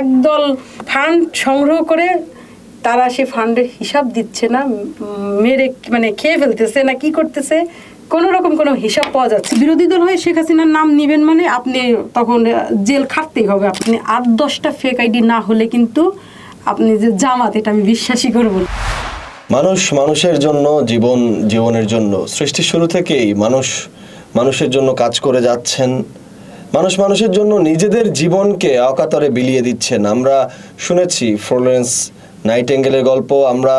একদল ফান্ড সংগ্রহ করে তারা সে ফান্ডের হিসাব দিচ্ছে না, মেরে মানে খেয়ে ফেলতেছে না, কি করতেছে কোনো রকম কোনো হিসাব পাওয়া যাচ্ছে। বিরোধী দল হয়ে শেখ হাসিনার নাম নেবেন মানে আপনি তখন জেল খাটতেই হবে। আপনি 8-10টা ফেক আইডি না হলে কিন্তু আপনি যে জামাত, এটা আমি বিশ্বাসই করব না। মানুষের জন্য, জীবনের জন্য সৃষ্টির শুরু থেকেই মানুষের জন্য কাজ করে যাচ্ছেন। মানুষের জন্য নিজেদের জীবনকে অকাতরে বিলিয়ে দিচ্ছেন। আমরা শুনেছি ফ্লোরেন্স নাইটেঙ্গেলের গল্প, আমরা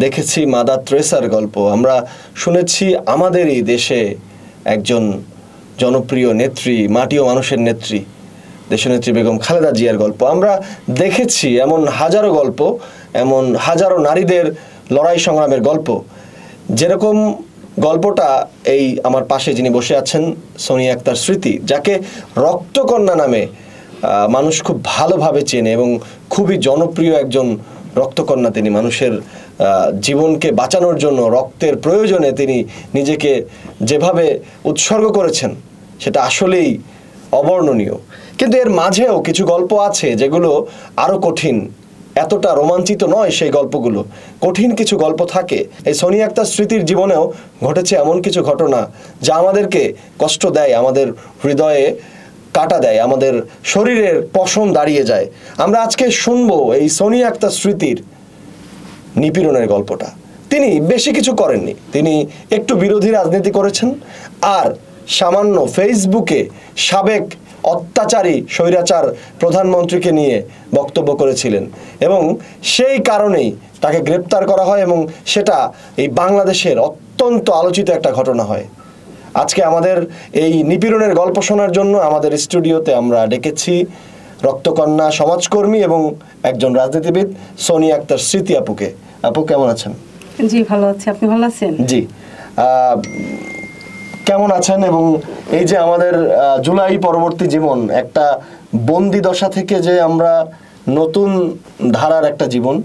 দেখেছি মাদার তেরেসার গল্প, আমরা শুনেছি আমাদেরই দেশে একজন জনপ্রিয় নেত্রী, মাটি ও মানুষের নেত্রী, দেশনেত্রী বেগম খালেদা জিয়ার গল্প। আমরা দেখেছি এমন হাজারো গল্প, এমন হাজারো নারীদের লড়াই সংগ্রামের গল্প। যেরকম গল্পটা এই আমার পাশে যিনি বসে আছেন, সোনিয়া আক্তার স্মৃতি, যাকে রক্তকন্যা নামে মানুষ খুব ভালোভাবে চেনে এবং খুবই জনপ্রিয় একজন রক্তকন্যা। তিনি মানুষের জীবনকে বাঁচানোর জন্য রক্তের প্রয়োজনে তিনি নিজেকে যেভাবে উৎসর্গ করেছেন সেটা আসলেই অবর্ণনীয়। কিন্তু এর মাঝেও কিছু গল্প আছে যেগুলো আরও কঠিন, এতটা রোমাঞ্চিত নয় সেই গল্পগুলো, কঠিন কিছু গল্প থাকে। এই সোনিয়া আক্তার স্মৃতির জীবনেও ঘটেছে এমন কিছু ঘটনা যা আমাদেরকে কষ্ট দেয়, আমাদের হৃদয়ে কাটা দেয়, আমাদের শরীরের পশম দাঁড়িয়ে যায়। আমরা আজকে শুনবো এই সোনিয়া আক্তার স্মৃতির নিপীড়নের গল্পটা। তিনি বেশি কিছু করেননি, তিনি একটু বিরোধী রাজনীতি করেছেন আর সামান্য ফেসবুকে সাবেক অত্যাচারী স্বৈরাচার প্রধানমন্ত্রীকে নিয়ে বক্তব্য করেছিলেন এবং সেই কারণেই তাকে গ্রেপ্তার করা হয় এবং সেটা এই বাংলাদেশের অত্যন্ত আলোচিত একটা ঘটনা হয়। আজকে আমাদের এই নিপীড়নের গল্প শোনার জন্য আমাদের স্টুডিওতে আমরা ডেকেছি রক্তকন্যা, সমাজকর্মী এবং একজন রাজনীতিবিদ সোনিয়া আক্তার স্মৃতি আপুকে। আপু কেমন আছেন? জি ভালো আছি, আপনি ভালো আছেন? জি, কেমন আছেন? এবং এই যে আমাদের জুলাই পরবর্তী জীবন, একটা বন্দি দশা থেকে যে আমরা নতুন ধারার একটা জীবন,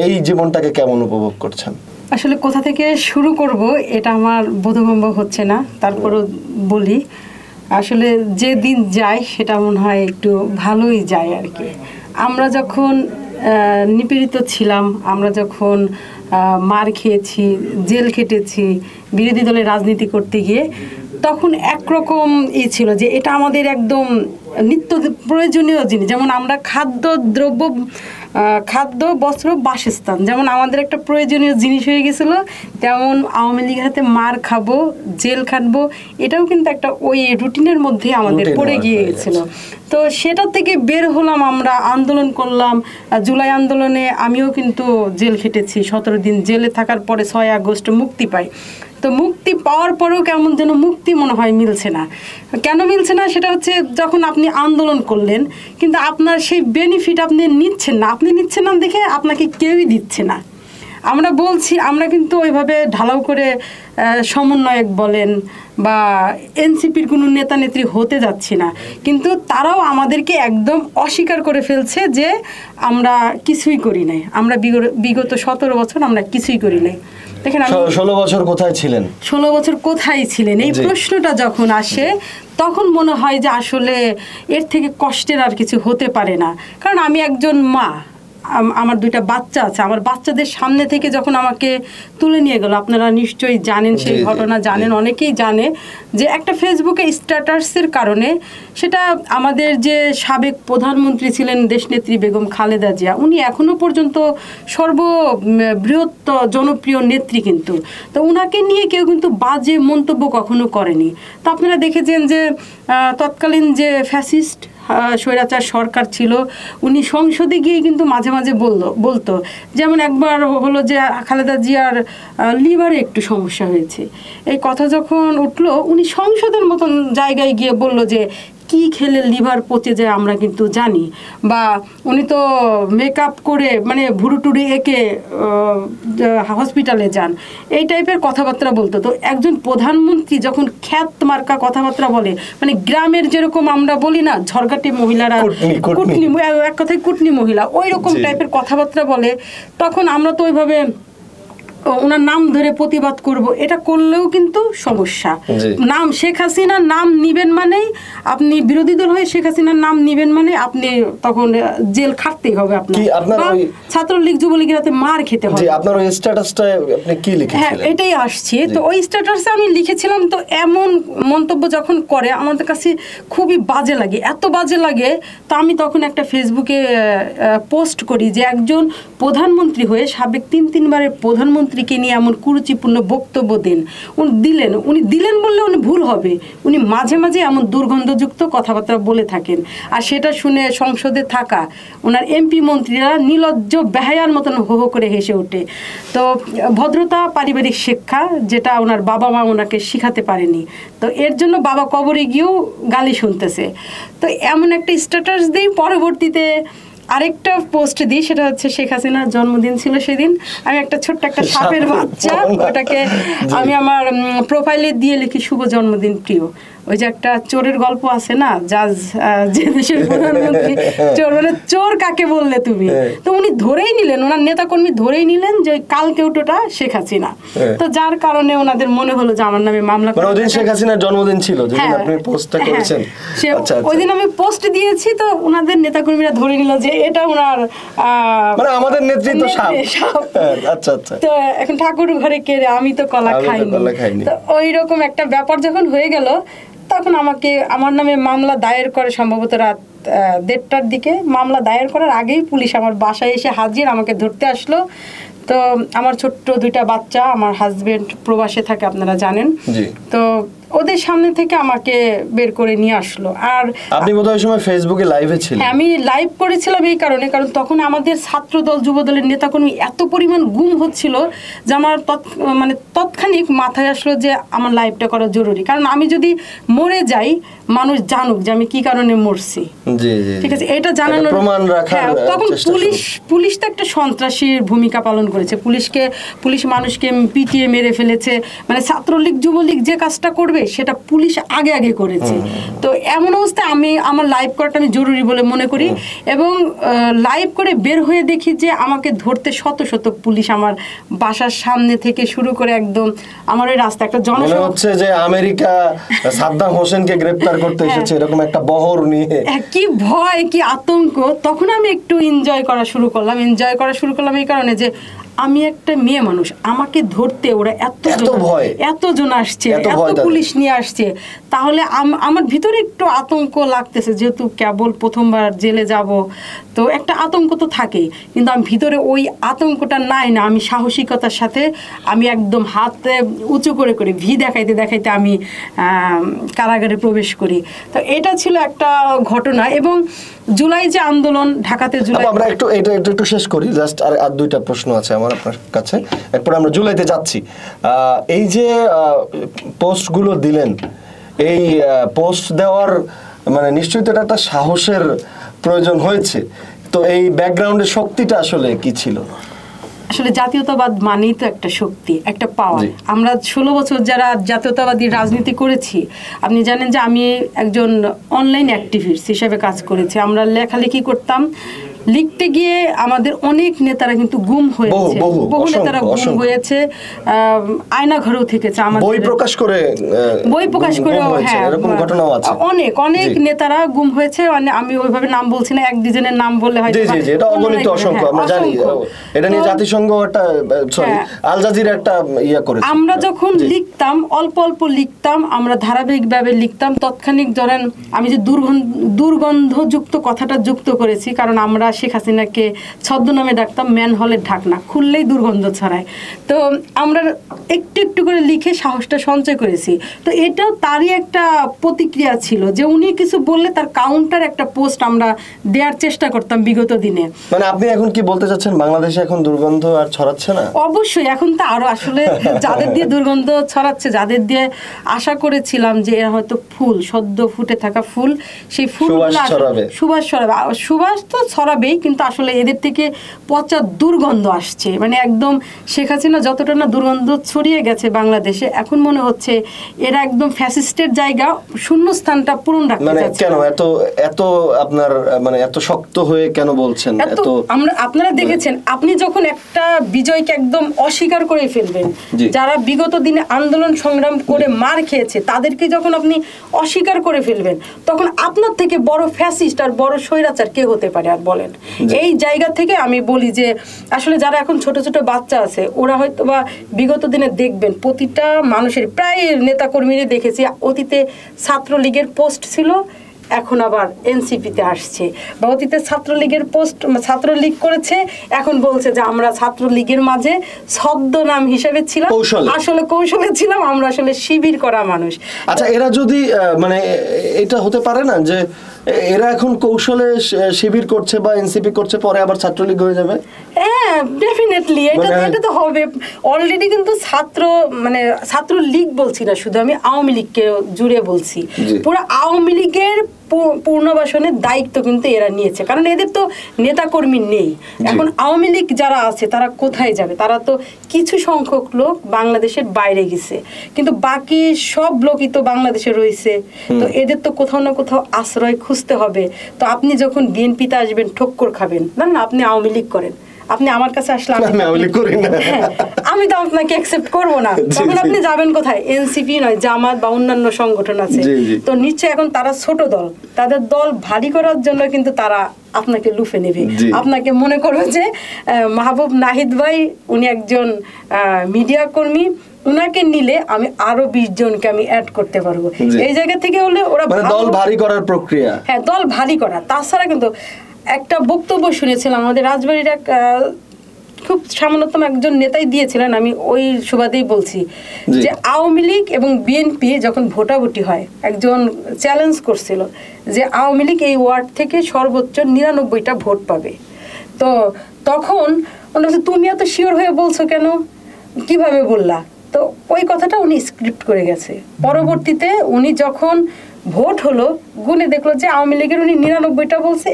এই জীবনটাকে কেমন উপভোগ করছেন? আসলে কোথা থেকে শুরু করব এটা আমার বোধগম্য হচ্ছে না, তারপরও বলি। আসলে যে দিন যায় সেটা মনে হয় একটু ভালোই যায় আর কি। আমরা যখন নিপীড়িত ছিলাম, আমরা যখন মার খেয়েছি, জেল খেটেছি বিরোধী দলের রাজনীতি করতে গিয়ে, তখন একরকম ছিল যে এটা আমাদের একদম নিত্য প্রয়োজনীয় জিনিস। যেমন আমরা খাদ্য, বস্ত্র, বাসস্থান যেমন আমাদের একটা প্রয়োজনীয় জিনিস হয়ে গেছিলো, তেমন আওয়ামী লীগের হাতে মার খাবো, জেল খাটবো, এটাও কিন্তু একটা ওই রুটিনের মধ্যে আমাদের পড়ে গিয়ে গেছিলো। তো সেটা থেকে বের হলাম, আমরা আন্দোলন করলাম। জুলাই আন্দোলনে আমিও কিন্তু জেল খেটেছি, 17 দিন জেলে থাকার পরে 6 আগস্ট মুক্তি পাই। তো মুক্তি পাওয়ার পরেও কেমন যেন মুক্তি মনে হয় মিলছে না। কেন মিলছে না? সেটা হচ্ছে যখন আপনি আন্দোলন করলেন কিন্তু আপনার সেই বেনিফিট আপনি নিচ্ছেন না দেখে আপনাকে কেউই দিচ্ছে না। আমরা বলছি, আমরা কিন্তু ওইভাবে ঢালাও করে সমন্বয়ক বলেন বা এনসিপির কোনো নেতা নেত্রী হতে যাচ্ছি না, কিন্তু তারাও আমাদেরকে একদম অস্বীকার করে ফেলছে যে আমরা কিছুই করি নাই। আমরা বিগত 17 বছর আমরা কিছুই করি নাই। দেখেন 16 বছর কোথায় ছিলেন? 16 বছর কোথায় ছিলেন এই প্রশ্নটা যখন আসে তখন মনে হয় যে আসলে এর থেকে কষ্টের আর কিছু হতে পারে না। কারণ আমি একজন মা, আমার 2টা বাচ্চা আছে, আমার বাচ্চাদের সামনে থেকে যখন আমাকে তুলে নিয়ে গেল, আপনারা নিশ্চয়ই জানেন সেই ঘটনা, জানেন, অনেকেই জানে যে একটা ফেসবুকে স্ট্যাটাসের কারণে, সেটা আমাদের যে সাবেক প্রধানমন্ত্রী ছিলেন দেশনেত্রী বেগম খালেদা জিয়া, উনি এখনো পর্যন্ত সর্ববৃহৎ জনপ্রিয় নেত্রী, কিন্তু তো উনাকে নিয়ে কেউ কিন্তু বাজে মন্তব্য কখনো করেনি। তো আপনারা দেখেছেন যে তৎকালীন যে ফ্যাসিস্ট স্বৈরাচার সরকার ছিল, উনি সংসদে গিয়ে কিন্তু মাঝে মাঝে বলতো, যেমন একবার হলো যে খালেদা জিয়ার লিভারে একটু সমস্যা হয়েছে, এই কথা যখন উঠলো উনি সংসদের মতন জায়গায় গিয়ে বলল যে কি খেলে লিভার পচে যায় আমরা কিন্তু জানি, বা উনি তো মেকআপ করে মানে ভুরুটুরি এঁকে হসপিটালে যান, এই টাইপের কথাবার্তা বলতো। তো একজন প্রধানমন্ত্রী যখন খ্যাত মার্কা কথাবার্তা বলে, মানে গ্রামের যেরকম আমরা বলি না ঝরগাটি মহিলারা কুটনি, এক কথায় কুটনি মহিলা, ওই রকম টাইপের কথাবার্তা বলে, তখন আমরা তো ওইভাবে ওনার নাম ধরে প্রতিবাদ করব, এটা করলেও কিন্তু সমস্যা। নাম শেখ হাসিনার নাম নিবেন মানেই আপনি বিরোধী দল হয়ে শেখ হাসিনার নাম নিবেন মানে আপনি তখন জেল খাটতেই হবে আপনার, ছাত্রলীগ যুবলীগের হাতে মার খেতে হবে। আপনার ওই স্ট্যাটাসটা আপনি কি লিখেছিলেন? হ্যাঁ, এটাই আসছে। তো ওই স্ট্যাটাসে আমি লিখেছিলাম, তো এমন মন্তব্য যখন করে আমাদের কাছে খুবই বাজে লাগে, এত বাজে লাগে। তো আমি তখন একটা ফেসবুকে পোস্ট করি যে একজন প্রধানমন্ত্রী হয়ে সাবেক 3 বারের প্রধানমন্ত্রীকে নিয়ে এমন কুরুচিপূর্ণ বক্তব্য উনি দিলেন বললে উনি ভুল হবে, উনি মাঝে মাঝে এমন দুর্গন্ধযুক্ত কথাবার্তা বলে থাকেন। আর সেটা শুনে সংসদে থাকা ওনার এমপি মন্ত্রীরা নির্লজ্জ বেহায়ার মতন হো হো করে হেসে ওঠে। তো ভদ্রতা, পারিবারিক শিক্ষা যেটা ওনার বাবা মা ওনাকে শিখাতে পারেনি, তো এর জন্য বাবা কবরে গিয়েও গালি শুনতেছে। তো এমন একটা স্ট্যাটাস দিই, পরবর্তীতে আরেকটা পোস্ট দিই, সেটা হচ্ছে শেখ হাসিনার জন্মদিন ছিল সেদিন। আমি একটা ছোট্ট একটা সাপের বাচ্চা, ওটাকে আমি আমার প্রোফাইলে দিয়ে লিখি শুভ জন্মদিন প্রিয়। ওই যে একটা চোরের গল্প আছে না, জাজ যে দেশের প্রধানমন্ত্রী চোর, মানে চোর কাকে বললে তুমি, তো উনি ধরেই নিলেন, ওনার নেতাকর্মী ধরেই নিলেন যে ওই কালকেউটোটা শেখ হাসিনা। তো যার কারণে ওনাদের মনে হলো যে আমার নামে মামলা করে। ওই দিন শেখ হাসিনার জন্মদিন ছিল যেদিন আপনি পোস্টটা করেছেন। ওই দিন আমি পোস্ট দিয়েছি, তো ওনাদের নেতাকর্মীরা ধরে নিল যে এটা ওনার মানে আমাদের নেতৃত্ব সাপ। আচ্ছা আচ্ছা। তো এখন ঠাকুর ঘরে কেড়ে আমি তো কলা খাইনি। তো ওই রকম একটা ব্যাপার যখন হয়ে গেল, তখন আমার নামে মামলা দায়ের করে সম্ভবত রাত 1:30টার দিকে। মামলা দায়ের করার আগেই পুলিশ আমার বাসায় এসে হাজির, আমাকে ধরতে আসলো। তো আমার ছোট্ট 2টা বাচ্চা, আমার হাজবেন্ড প্রবাসে থাকে আপনারা জানেন, তো ওদের সামনে থেকে আমাকে বের করে নিয়ে আসলো। আর আপনি বোধহয় সময় ফেসবুকে লাইভে ছিলেন। আমি লাইভ করেছিলাম এই কারণে, কারণ তখন আমাদের ছাত্রদল যুবদলের নেতাকর্মী এত পরিমাণ গুম হচ্ছিল যে আমার তৎক্ষণিক মাথায় আসলো যে আমার লাইভটা করা জরুরি, কারণ আমি যদি মরে যাই মানুষ জানুক যে আমি কি কারণে মরছি। ঠিক আছে, এটা জানানোর প্রমাণ রাখার তখন পুলিশ তো একটা সন্ত্রাসীর ভূমিকা পালন করেছে। পুলিশ মানুষকে পিটিয়ে মেরে ফেলেছে, মানে ছাত্রলীগ যুবলীগ যে কাজটা করবে সেটা পুলিশ আগে করেছে। তো এমন অবস্থায় আমার লাইভ করাটা আমি জরুরি বলে মনে করি, এবং লাইভ করে বের হয়ে দেখি যে আমাকে ধরতে শত শত পুলিশ আমার বাসার সামনে থেকে শুরু করে একদম আমার ওই রাস্তা একটা মনে হচ্ছে যে আমেরিকা সাদ্দাম হোসেনকে গ্রেফতার করতে এসেছে এরকম একটা বহর নিয়ে। কি ভয়, কি আতঙ্ক। তখন আমি একটু এনজয় করা শুরু করলাম এই কারণে যে আমি একটা মেয়ে মানুষ, আমাকে ধরতে ওরা এতজন আসছে, এত পুলিশ নিয়ে আসছে, তাহলে আমার ভিতরে একটু আতঙ্ক লাগতেছে, যেহেতু কেবল প্রথমবার জেলে যাব, তো একটা আতঙ্ক তো থাকে। কিন্তু আমি ভিতরে ওই আতঙ্কটা নাই না, আমি সাহসিকতার সাথে আমি একদম হাতে উঁচু করে ভি দেখাইতে আমি কারাগারে প্রবেশ করি। তো এটা ছিল একটা ঘটনা। এবং জুলাই যে আন্দোলন, ঢাকাতে জুলাই, আমরা একটু শেষ করি, জাস্ট আর 2টা প্রশ্ন আছে আমার আপনার কাছে, এরপর আমরা জুলাইতে যাচ্ছি। এই যে পোস্টগুলো দিলেন, এই পোস্ট দেওয়ার মানে নিশ্চয়ই তো একটা সাহসের প্রয়োজন হয়েছে, তো এই ব্যাকগ্রাউন্ডের শক্তিটা আসলে কি ছিল? আসলে জাতীয়তাবাদ মানেই তো একটা শক্তি, একটা পাওয়ার। আমরা 16 বছর যারা জাতীয়তাবাদী রাজনীতি করেছি, আপনি জানেন যে আমি একজন অনলাইন অ্যাক্টিভিস্ট হিসেবে কাজ করেছি। আমরা লেখালেখি করতাম, লিখতে গিয়ে আমাদের অনেক নেতারা কিন্তু গুম হয়েছে, বহু নেতারা গুম হয়েছে, আয়না ঘরেও থেকেছে, আমাদের বই প্রকাশ করে হ্যাঁ এরকম ঘটনাও আছে। অনেক নেতারা গুম হয়েছে, মানে আমি ওইভাবে নাম বলছি না, 1-2 জনের নাম বললে হয়তো এটা অগণিত, অসংখ্য, আমরা জানি। এটা নিয়ে জাতিসংঘ একটা আল জাজিরা একটা ইয়া করেছে। আমরা যখন লিখতাম, অল্প লিখতাম, আমরা ধারাবাহিকভাবে লিখতাম, তৎক্ষণিক ধরেন আমি যে দুর্গন্ধযুক্ত কথাটা যুক্ত করেছি, কারণ আমরা শেখ হাসিনাকে ছদ্মনামে ডাকতাম ম্যানহোলের ঢাকনা, খুললেই দুর্গন্ধ ছড়ায়। তো আমরা একটু করে লিখে সাহসটা সঞ্চয় করেছি। তো এটাও তারই একটা প্রতিক্রিয়া ছিল যে উনি কিছু বললে তার কাউন্টার একটা পোস্ট আমরা দেওয়ার চেষ্টা করতাম বিগত দিনে। মানে আপনি এখন কি বলতে চাচ্ছেন, বাংলাদেশে এখন দুর্গন্ধ আর ছড়াচ্ছে না? অবশ্যই, এখন তো আরো আসলে যাদের দিয়ে দুর্গন্ধ ছড়াচ্ছে, যাদের দিয়ে আশা করেছিলাম যে এরা হয়তো ফুল, সদ্য ফুটে থাকা ফুল, সেই ফুল সুবাস ছড়াবে, সুবাস তো ছড়াবে, ভাবেই, কিন্তু আসলে এদের থেকে পচা দুর্গন্ধ আসছে। মানে একদম শেখ হাসিনা যতটা না দুর্গন্ধ ছড়িয়ে গেছে বাংলাদেশে, এখন মনে হচ্ছে এরা একদম ফ্যাসিস্টের জায়গা শূন্যস্থানটা পূরণ রাখতে মানে চাচ্ছে। কেন এত এত আপনার মানে এত শক্ত হয়ে কেন বলছেন? এত আপনারা দেখেছেন, আপনি যখন একটা বিজয়কে একদম অস্বীকার করে ফেলবেন, যারা বিগত দিনে আন্দোলন সংগ্রাম করে মার খেয়েছে তাদেরকে যখন আপনি অস্বীকার করে ফেলবেন, তখন আপনার থেকে বড় ফ্যাসিস্ট আর বড় স্বৈরাচার কে হতে পারে? আর বলেন। এই জায়গা থেকে আমি বলি যে আসলে যারা এখন ছোট ছোট বাচ্চা আছে, ওরা হয়তো বা বিগত দিনে দেখবেন প্রতিটা মানুষের, প্রায় নেতাকর্মীরা দেখেছি অতীতে ছাত্রলীগের পোস্ট ছিল, এখন আবার এনসিপিতে আসছে, বা অতীতে ছাত্রলীগের পোস্ট ছাত্রলীগ করেছে, এখন বলছে যে আমরা ছাত্রলীগের মাঝে ছদ্মনাম হিসেবে ছিলাম, আসলে কৌশলে ছিলাম, আমরা আসলে শিবির করা মানুষ। আচ্ছা, এরা যদি মানে এটা হতে পারে না যে এরা এখন কৌশলে শিবির করছে বা এনসিপি করছে, পরে আবার ছাত্রলীগ হয়ে যাবে? হ্যাঁ, ডেফিনেটলি এটা তো হবে। অলরেডি কিন্তু ছাত্রলীগ বলছি না শুধু, আমি আওয়ামী লীগকে জুড়ে বলছি। পুরো আওয়ামী লীগের পুনর্বাসনের দায়িত্ব কিন্তু এরা নিয়েছে, কারণ এদের তো নেতাকর্মী নেই। এখন আওয়ামী লীগ যারা আছে তারা কোথায় যাবে? তারা তো কিছু সংখ্যক লোক বাংলাদেশের বাইরে গেছে, কিন্তু বাকি সব লোকই তো বাংলাদেশে রয়েছে। তো এদের তো কোথাও না কোথাও আশ্রয় খুঁজতে হবে। তো আপনি যখন বিএনপিতে আসবেন ঠক্কর খাবেন না, আপনি আওয়ামী লীগ করেন, আপনি আমার কাছে আসলে আমি তো আপনাকে অ্যাকসেপ্ট করব না, তখন আপনি যাবেন কোথায়? এনসিপি নয়, জামাত বা অন্যান্য সংগঠন আছে, তো নিশ্চয়ই এখন তারা ছোট দল, তাদের দল ভারী করার জন্য কিন্তু তারা আপনাকে লুফে নেবে। আপনাকে মনে করবে যে মাহবুব নাহিদ ভাই উনি একজন মিডিয়া কর্মী, উনাকে নিলে আমি আরো 20 জনকে আমি অ্যাড করতে পারবো। এই জায়গা থেকে হলে ওরা দল ভারী করার প্রক্রিয়া, হ্যাঁ দল ভারী করা। তাছাড়া কিন্তু একটা বক্তব্য শুনেছিলাম আমাদের রাজবাড়ির এক খুব সামান্যতম একজন নেতাই দিয়েছিলেন, আমি ওই সুবাদেই বলছি যে আওয়ামী লীগ এবং বিএনপি যখন ভোটাভুটি হয়, একজন চ্যালেঞ্জ করছিল যে আওয়ামী লীগ এই ওয়ার্ড থেকে সর্বোচ্চ 99টা ভোট পাবে। তো তখন তুমি এত শিওর হয়ে বলছো কেন, কিভাবে বললা? তো ওই কথাটা উনি স্ক্রিপ্ট করে গেছে। পরবর্তীতে উনি যখন ভোট হলো, গুনে দেখলো যে আওয়ামী লীগের উনি 99টা বলছে,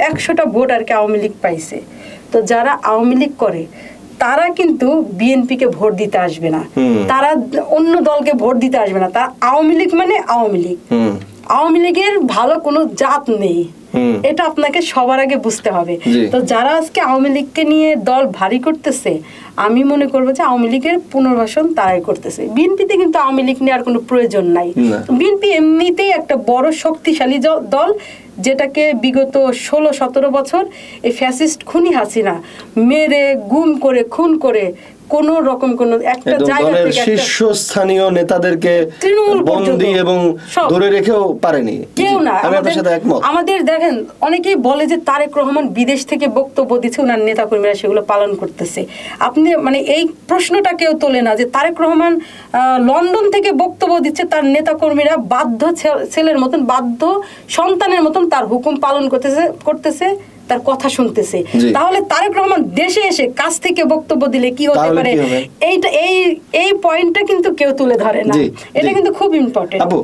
100টা ভোট আর কি আওয়ামী লীগ পাইছে। তো যারা আওয়ামী লীগ করে তারা কিন্তু বিএনপিকে ভোট দিতে আসবে না, তারা অন্য দলকে ভোট দিতে আসবে না, তারা আওয়ামী লীগ মানে আওয়ামী লীগ। আওয়ামী লীগের ভালো কোনো জাত নেই, এটা আপনাকে সবার আগে বুঝতে হবে। তো যারা আজকে আওয়ামী লীগকে নিয়ে দল ভারী করতেছে, আমি মনে করবো যে আওয়ামী লীগের পুনর্বাসন তারাই করতেছে। বিএনপিতে কিন্তু আওয়ামী লীগ নিয়ে আর কোনো প্রয়োজন নাই। বিএনপি এমনিতেই একটা বড় শক্তিশালী দল, যেটাকে বিগত 16-17 বছর এই ফ্যাসিস্ট খুনি হাসিনা মেরে গুম করে খুন করে কোন রকম কোন একটা জায়গা থেকে শীর্ষস্থানীয় নেতাদেরকে বন্দী এবং ধরে রেখেও পারেনি কেউ না। আমি আপনার সাথে একমত। আমাদের দেখেন অনেকেই বলে যে তারেক রহমান বিদেশ থেকে বক্তব্য দিচ্ছে, ওনার নেতাকর্মীরা সেগুলো পালন করতেছে। আপনি মানে এই প্রশ্নটা কেউ তোলে না যে তারেক রহমান লন্ডন থেকে বক্তব্য দিচ্ছে, তার নেতাকর্মীরা বাধ্য ছেলের মতন, বাধ্য সন্তানের মতন তার হুকুম পালন করতেছে, তার কথা শুনতেছে। তাহলে তারেক রহমান দেশে এসে কাছ থেকে বক্তব্য দিলে কি হতে পারে, এইটা এই পয়েন্টটা কিন্তু কেউ তুলে ধরে না। এটা কিন্তু খুব ইম্পর্টেন্ট। আপু,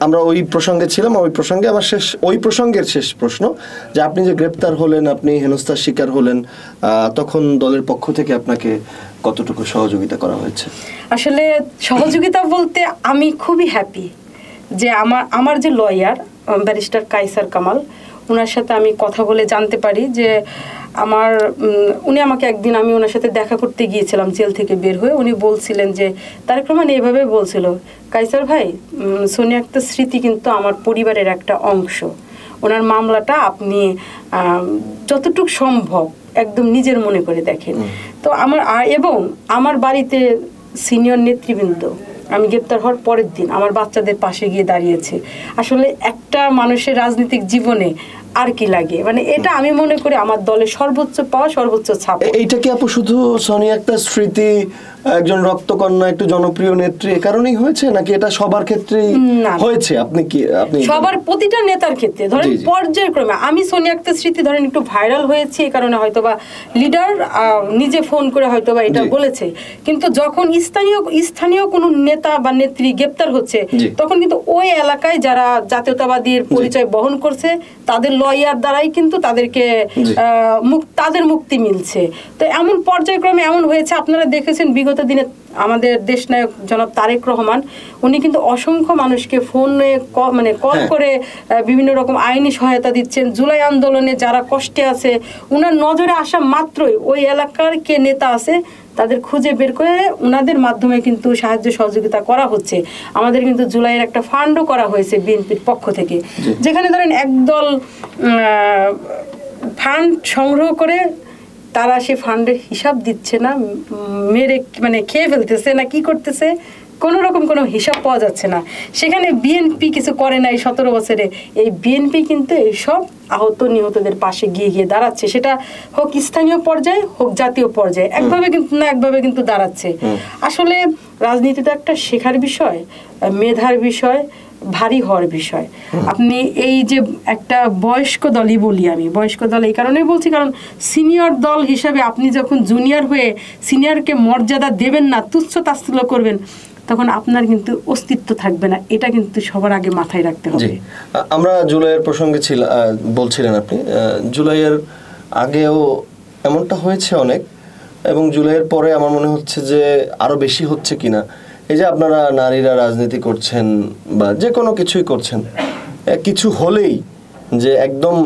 আমরা ওই প্রসঙ্গে ছিলাম, ওই প্রসঙ্গে আমার ওই প্রসঙ্গের শেষ প্রশ্ন যে আপনি যে গ্রেপ্তার হলেন, আপনি হেনস্থার শিকার হলেন, তখন দলের পক্ষ থেকে আপনাকে কতটুকু সহযোগিতা করা হয়েছে? আসলে সহযোগিতা বলতে আমি খুবই হ্যাপি যে আমার যে লয়ার ব্যারিস্টার কায়সার কামাল, ওনার সাথে আমি কথা বলে জানতে পারি যে উনি আমাকে একদিন, আমি ওনার সাথে দেখা করতে গিয়েছিলাম জেল থেকে বের হয়ে, উনি বলছিলেন যে তারেক রহমান এইভাবে বলছিল, কায়সার ভাই, সোনিয়া আক্তার স্মৃতি কিন্তু আমার পরিবারের একটা অংশ, ওনার মামলাটা আপনি যতটুকু সম্ভব একদম নিজের মনে করে দেখেন। তো এবং আমার বাড়িতে সিনিয়র নেতৃবৃন্দ আমি গ্রেপ্তার হওয়ার পরের দিন আমার বাচ্চাদের পাশে গিয়ে দাঁড়িয়েছে। আসলে একটা মানুষের রাজনৈতিক জীবনে আর কি লাগে, মানে এটা আমি মনে করি আমার দলের সর্বোচ্চ পাওয়া, সর্বোচ্চ ছাপ। এইটা কি আপু শুধু সোনিয়া আক্তার স্মৃতি একজন রক্তকন্যা, একটু জনপ্রিয় নেত্রী, এ কারণেই হয়েছে, নাকি এটা সবার ক্ষেত্রেই হয়েছে? আপনি সবার প্রতিটা নেতার ক্ষেত্রে ধরেন পর্যায়ক্রমে, আমি সোনিয়া আক্তার স্মৃতি ধরেন একটু ভাইরাল হয়েছে এই কারণে হয়তোবা লিডার নিজে ফোন করে হয়তোবা এটা বলেছে, কিন্তু যখন স্থানীয় কোনো নেতা বা নেত্রী গ্রেপ্তার হচ্ছে তখন কিন্তু ওই এলাকায় যারা জাতীয়তাবাদীর পরিচয় বহন করছে তাদের লয়ার দ্বারাই কিন্তু তাদেরকে তাদের মুক্তি মিলছে। তো এমন পর্যায়ক্রমে এমন হয়েছে, আপনারা দেখেছেন বিগত দিনে আমাদের দেশনায়ক জনাব তারেক রহমান উনি কিন্তু অসংখ্য মানুষকে ফোনে কল করে বিভিন্ন রকম আইনি সহায়তা দিচ্ছেন। জুলাই আন্দোলনে যারা কষ্টে আছে উনার নজরে আসা মাত্রই ওই এলাকার কে নেতা আছে তাদের খুঁজে বের করে উনাদের মাধ্যমে কিন্তু সাহায্য সহযোগিতা করা হচ্ছে। আমাদের কিন্তু জুলাইয়ের একটা ফান্ডও করা হয়েছে বিএনপির পক্ষ থেকে, যেখানে ধরেন একদল ফান্ড সংগ্রহ করে তারা সে ফান্ডের হিসাব দিচ্ছে না, মেরে খেয়ে ফেলতেছে না, কি করতেছে কোনো রকম কোনো হিসাব পাওয়া যাচ্ছে না। সেখানে বিএনপি কিছু করে না এই 17 বছরে। এই বিএনপি কিন্তু এইসব আহত নিহতদের পাশে গিয়ে দাঁড়াচ্ছে, সেটা হোক স্থানীয় পর্যায়ে হোক জাতীয় পর্যায়ে, একভাবে কিন্তু দাঁড়াচ্ছে। আসলে রাজনীতি তো একটা শেখার বিষয়, মেধার বিষয়, ভারী হওয়ার বিষয়। আপনি এই যে একটা বয়স্ক দলই বলি, আমি বয়স্ক দল এই কারণেই বলছি কারণ সিনিয়র দল হিসাবে আপনি যখন জুনিয়র হয়ে সিনিয়রকে মর্যাদা দেবেন না, তুচ্ছ তাচ্ছিল্য করবেন, তখন আপনার কিন্তু অস্তিত্ব থাকবে না। এটা কিন্তু সবার আগে মাথায় রাখতে হবে। আমরা জুলাইয়ের প্রসঙ্গে বলছিলেন আপনি, জুলাইয়ের আগেও এমনটা হয়েছে অনেক, এবং জুলাইয়ের পরে আমার মনে হচ্ছে যে আরো বেশি হচ্ছে কিনা। এই যে আপনারা নারীরা রাজনীতি করছেন বা যে কোনো কিছুই করছেন, কিছু হলেই যে একদম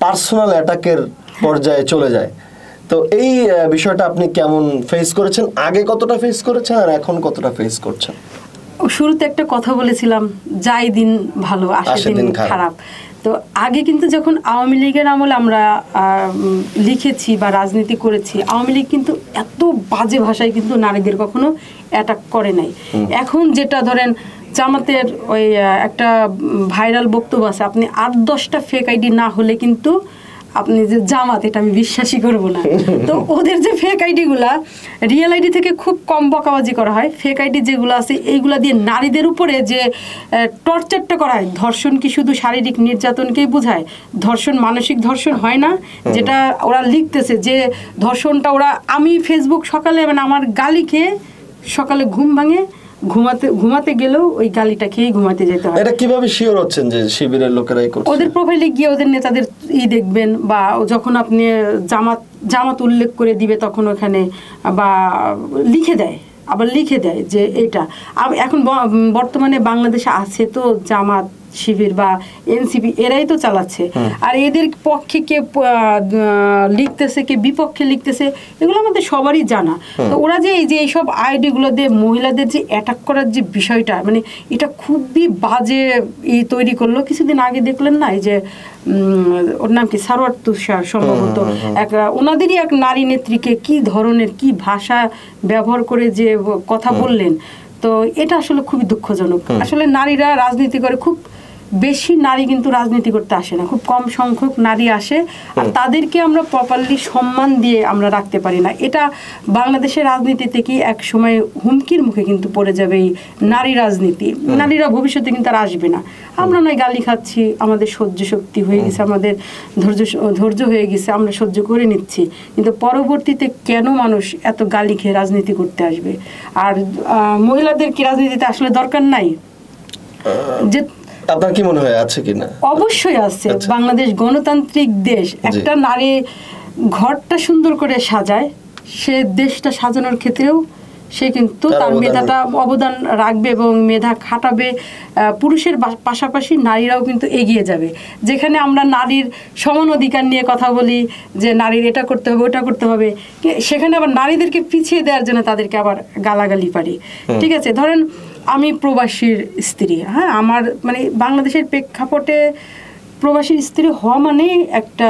পার্সোনাল অ্যাটাকের পর্যায়ে চলে যায়। তো এই বিষয়টা আপনি কেমন ফেস করেছেন? আগে কতটা ফেস করেছেন আর এখন কতটা ফেস করছেন? শুরুতে একটা কথা বলেছিলাম, যাই দিন ভালো আসে দিন খারাপ। তো আগে কিন্তু যখন আওয়ামী লীগের আমলে আমরা লিখেছি বা রাজনীতি করেছি, আওয়ামী লীগ কিন্তু এত বাজে ভাষায় কিন্তু নারীদের কখনো অ্যাটাক করে নাই। এখন যেটা ধরেন জামাতের ওই একটা ভাইরাল বক্তব্য আছে, আপনি 8-10টা ফেক আইডি না হলে কিন্তু আপনি যে জামাত, এটা আমি বিশ্বাসই করব না। তো ওদের যে ফেক আইডিগুলা রিয়েল আইডি থেকে খুব কম বকাবাজি করা হয়। ফেক আইডি যেগুলো আছে এইগুলা দিয়ে নারীদের উপরে যে টর্চারটা করা হয়, ধর্ষণ কি শুধু শারীরিক নির্যাতনকেই বোঝায়? ধর্ষণ মানসিক ধর্ষণ হয় না? যেটা ওরা লিখতেছে যে ধর্ষণটা ওরা, আমি ফেসবুক সকালে আমার গালি খেয়ে সকালে ঘুম ভাঙে, ঘুমাতে গেলেও ওই গালিটা খেয়েই ঘুমাতে যেতে হয়। এটা কিভাবে শিওর হচ্ছেন যে শিবিরের লোকেরাই করছে? ওদের প্রোফাইলে গিয়ে ওদের নেতাদের দেখবেন, বা যখন আপনি জামাত উল্লেখ করে দিবে তখন ওখানে বা লিখে দেয় যে এটা। এখন বর্তমানে বাংলাদেশে আছে তো জামাত, শিবির বা এনসিপি, এরাই তো চালাচ্ছে। আর এদের পক্ষে কে লিখতেছে, কে বিপক্ষে লিখতেছে, এগুলো আমাদের সবারই জানা। তো ওরা যে এই যে এইসব আইডিগুলো দিয়ে মহিলাদের যে অ্যাটাক করার যে বিষয়টা, এটা খুবই বাজে তৈরি করলো। কিছুদিন আগে দেখলেন না, এই যে ওর নাম কি, সারোয়ার তুষার সম্ভবত, ওনাদেরই এক নারী নেত্রীকে কি ধরনের কি ভাষা ব্যবহার করে যে কথা বললেন। তো এটা আসলে খুবই দুঃখজনক। আসলে নারীরা রাজনীতি করে, খুব বেশি নারী কিন্তু রাজনীতি করতে আসে না, খুব কম সংখ্যক নারী আসে, আর তাদেরকে আমরা প্রপারলি সম্মান দিয়ে আমরা রাখতে পারি না। এটা বাংলাদেশের রাজনীতিতে কি এক সময় হুমকির মুখে কিন্তু পড়ে যাবে এই নারী রাজনীতি। নারীরা ভবিষ্যতে কিন্তু আর আসবে না। আমরা নয় গালি খাচ্ছি, আমাদের সহ্য শক্তি হয়ে গেছে, আমাদের ধৈর্য হয়ে গেছে, আমরা সহ্য করে নিচ্ছি, কিন্তু পরবর্তীতে কেন মানুষ এত গালি খেয়ে রাজনীতি করতে আসবে? আর মহিলাদের কি রাজনীতিতে আসলে দরকার নাই? যে আপনার কি মনে হয় আছে কিনা? অবশ্যই আছে। বাংলাদেশ গণতান্ত্রিক দেশ, একটা নারী ঘরটা সুন্দর করে সাজায়, সে দেশটা সাজানোর ক্ষেত্রেও সে কিন্তু তার মেধাটা অবদান রাখবে এবং মেধা খাটাবে। পুরুষের পাশাপাশি নারীরাও কিন্তু এগিয়ে যাবে। যেখানে আমরা নারীর সমান অধিকার নিয়ে কথা বলি যে নারীর এটা করতে হবে, ওটা করতে হবে, সেখানে আবার নারীদেরকে পিছিয়ে দেওয়ার জন্য তাদেরকে আবার গালাগালি পারি। ঠিক আছে, ধরেন আমি প্রবাসীর স্ত্রী, হ্যাঁ, আমার বাংলাদেশের প্রেক্ষাপটে প্রবাসীর স্ত্রী হওয়া মানে একটা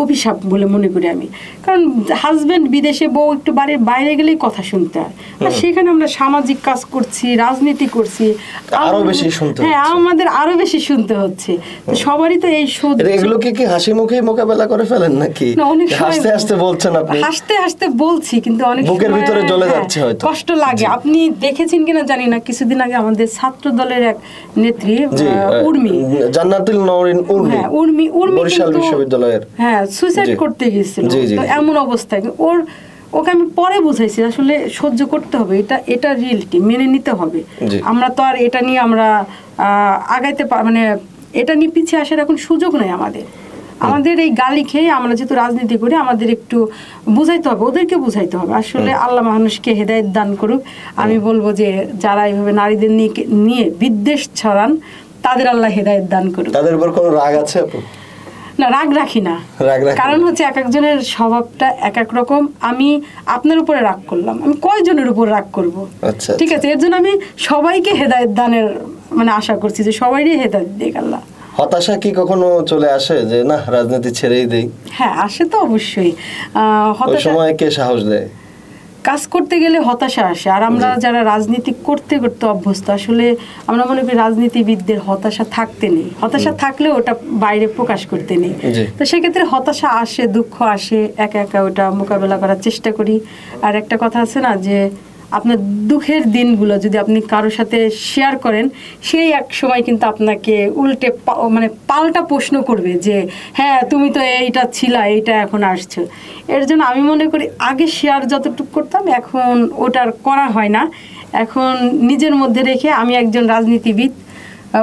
অভিশাপ বলে মনে করি আমি। কারণ হাজবেন্ড বিদেশে, বউ একটু বাড়ির বাইরে গেলেই কথা শুনতে হয়, আর সেখানে আমরা সামাজিক কাজ করছি, রাজনীতি করছি, আরো বেশি শুনতে হ্যাঁ আমাদের আরো বেশি শুনতে হচ্ছে। তো সবারই তো এই এগুলোকে কি হাসি মুখে মোকাবেলা করে ফেলেন নাকি? হাসতে হাসতে বলছেন আপনি? হাসতে হাসতে বলছি, কিন্তু অনেক বুকের ভিতরে জ্বলে যাচ্ছে, হয়তো কষ্ট লাগে। আপনি দেখেছেন কিনা জানি না, কিছুদিন আগে আমাদের ছাত্র দলের এক নেত্রী উর্মি, জান্নাতুল নওরিন উর্মি, বরিশাল বিশ্ববিদ্যালয়ের, হ্যাঁ সুইসাইড করতে গিয়েছিল। তো এমন অবস্থায় ওকে আমি পরে বুঝাইছি আসলে সহ্য করতে হবে, এটা রিয়েলিটি, মেনে নিতে হবে। আমরা তো আর এটা নিয়ে আমরা আগাইতে মানে এটা নিয়ে পিছিয়ে আসার এখন সুযোগ নেই আমাদের এই গালি খেয়ে আমরা যেহেতু রাজনীতি করি, আমাদের একটু বুঝাইতে হবে, ওদেরকে বুঝাইতে হবে। আসলে আল্লাহ মানুষকে হেদায়েত দান করুক। আমি বলবো যে যারা এইভাবে নারীদের নিয়ে বিদ্বেষ ছড়ান, তাদের আল্লাহ হেদায়েত দান করুক। তাদের উপর কোনো রাগ আছে আপু? না, রাগ রাখি না। কারণ হচ্ছে এক একজনের স্বভাবটা এক এক রকম। আমি আপনার উপরে রাগ করলাম, আমি কয়জনের উপর রাগ করব? ঠিক আছে, এর জন্য আমি সবাইকে হেদায়েত দানের মানে আশা করছি যে সবাইরই হেদায়েত দিক আল্লাহ। হতাশা কি কখনো চলে আসে যে না রাজনীতি ছেড়েই দেই? হ্যাঁ আসে তো অবশ্যই। ওই সময় কে সাহস দেয়? কাজ করতে গেলে হতাশা আসে। আর আমরা যারা রাজনীতি করতে করতে অভ্যস্ত, আসলে আমরা মনে করি রাজনীতিবিদদের হতাশা থাকতে নেই, হতাশা থাকলে ওটা বাইরে প্রকাশ করতে নেই। তো সেক্ষেত্রে হতাশা আসে, দুঃখ আসে, একা একা ওটা মোকাবেলা করার চেষ্টা করি। আর একটা কথা আছে না যে আপনার দুঃখের দিনগুলো যদি আপনি কারোর সাথে শেয়ার করেন, সেই এক সময় কিন্তু আপনাকে উল্টে মানে পাল্টা প্রশ্ন করবে যে হ্যাঁ তুমি তো এইটা ছিলা, এইটা এখন আসছো। এর জন্য আমি মনে করি আগে শেয়ার যতটুকু করতাম, এখন ওটার করা হয় না। এখন নিজের মধ্যে রেখে আমি একজন রাজনীতিবিদ,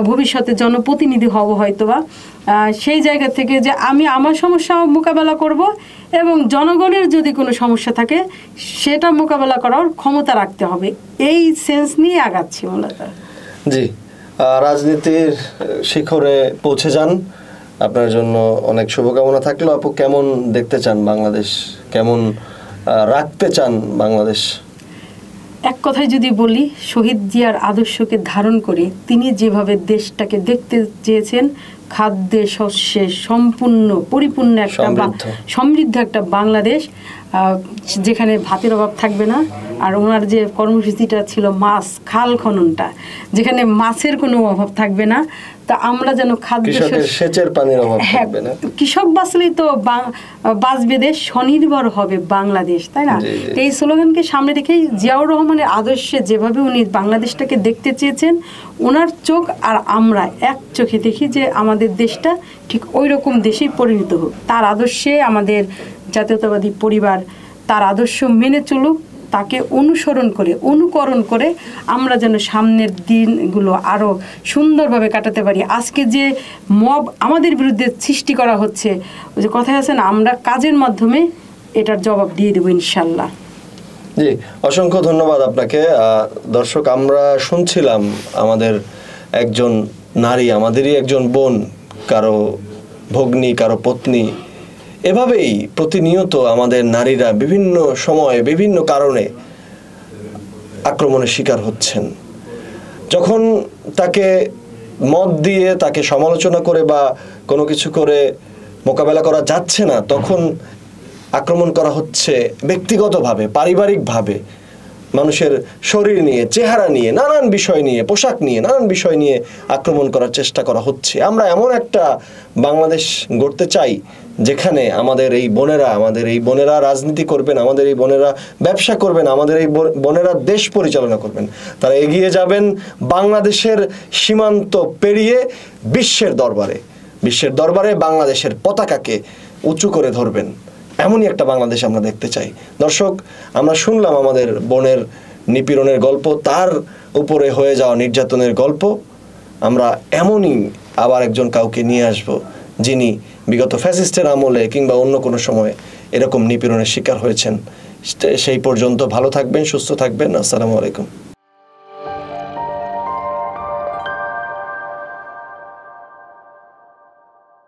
ভবিষ্যতে জনপ্রতিনিধি হব হয়তোবা, সেই জায়গা থেকে যে আমি আমার সমস্যা মোকাবেলা করব এবং জনগণের যদি কোনো সমস্যা থাকে সেটা মোকাবেলা করার ক্ষমতা রাখতে হবে, এই সেন্স নিয়ে আগাচ্ছি মূলত। জি, রাজনীতির শিখরে পৌঁছে যান। আপনার জন্য অনেক শুভকামনা থাকলো। আপু কেমন দেখতে চান বাংলাদেশ, কেমন রাখতে চান বাংলাদেশ? এক কথায় যদি বলি, শহীদ জিয়ার আদর্শকে ধারণ করে তিনি যেভাবে দেশটাকে দেখতে চেয়েছেন, খাদ্যে শস্যে সম্পূর্ণ পরিপূর্ণ একটা সমৃদ্ধ একটা বাংলাদেশ, যেখানে ভাতের অভাব থাকবে না। আর ওনার যে কর্মসূচিটা ছিল মাছ খাল খননটা, যেখানে মাছের কোনো অভাব থাকবে না। তা আমরা যেন খাদ্য সেচের পানির অভাব থাকবে না, কৃষক বাঁচলেই তো বাঁচবে দেশ, স্বনির্ভর হবে বাংলাদেশ, তাই না? এই স্লোগানকে সামনে রেখেই জিয়াউর রহমানের আদর্শে যেভাবে উনি বাংলাদেশটাকে দেখতে চেয়েছেন, ওনার চোখ আর আমরা এক চোখে দেখি যে আমাদের দেশটা ঠিক ওই রকম দেশেই পরিণত হোক। তার আদর্শে আমাদের জাতীয়তাবাদী পরিবার তার আদর্শ মেনে চলুক, তাকে অনুকরণ করে আমরা যেন সামনের দিনগুলো আরও সুন্দরভাবে কাটাতে পারি। আজকে যে মব আমাদের বিরুদ্ধে সৃষ্টি করা হচ্ছে, ওই যে কথায় আছে না, আমরা কাজের মাধ্যমে এটার জবাব দিয়ে দেবো ইনশাল্লাহ। জি, অসংখ্য ধন্যবাদ আপনাকে। দর্শক, আমরা শুনছিলাম আমাদের একজন নারী, আমাদেরই একজন বোন, কারো ভগ্নী, কারো পত্নী, এভাবেই প্রতিনিয়ত আমাদের নারীরা বিভিন্ন সময়ে বিভিন্ন কারণে আক্রমণের শিকার হচ্ছেন। যখন তাকে মত দিয়ে, তাকে সমালোচনা করে বা কোনো কিছু করে মোকাবেলা করা যাচ্ছে না, তখন আক্রমণ করা হচ্ছে ব্যক্তিগতভাবে, পারিবারিকভাবে, মানুষের শরীর নিয়ে, চেহারা নিয়ে, নানান বিষয় নিয়ে, পোশাক নিয়ে, নানান বিষয় নিয়ে আক্রমণ করার চেষ্টা করা হচ্ছে। আমরা এমন একটা বাংলাদেশ গড়তে চাই যেখানে আমাদের এই বোনেরা রাজনীতি করবেন, আমাদের এই বোনেরা ব্যবসা করবেন, আমাদের এই বোনেরা দেশ পরিচালনা করবেন। তারা এগিয়ে যাবেন বাংলাদেশের সীমান্ত পেরিয়ে বিশ্বের দরবারে বাংলাদেশের পতাকাকে উঁচু করে ধরবেন। এমনই একটা বাংলাদেশ আমরা দেখতে চাই। দর্শক, আমরা শুনলাম আমাদের বোনের নিপীড়নের গল্প, তার উপরে হয়ে যাওয়া নির্যাতনের গল্প। আমরা এমনই আবার একজন কাউকে নিয়ে আসব যিনি বিগত ফ্যাসিস্টের আমলে কিংবা অন্য কোনো সময় এরকম নিপীড়নের শিকার হয়েছেন। সেই পর্যন্ত ভালো থাকবেন, সুস্থ থাকবেন। আসসালামু আলাইকুম।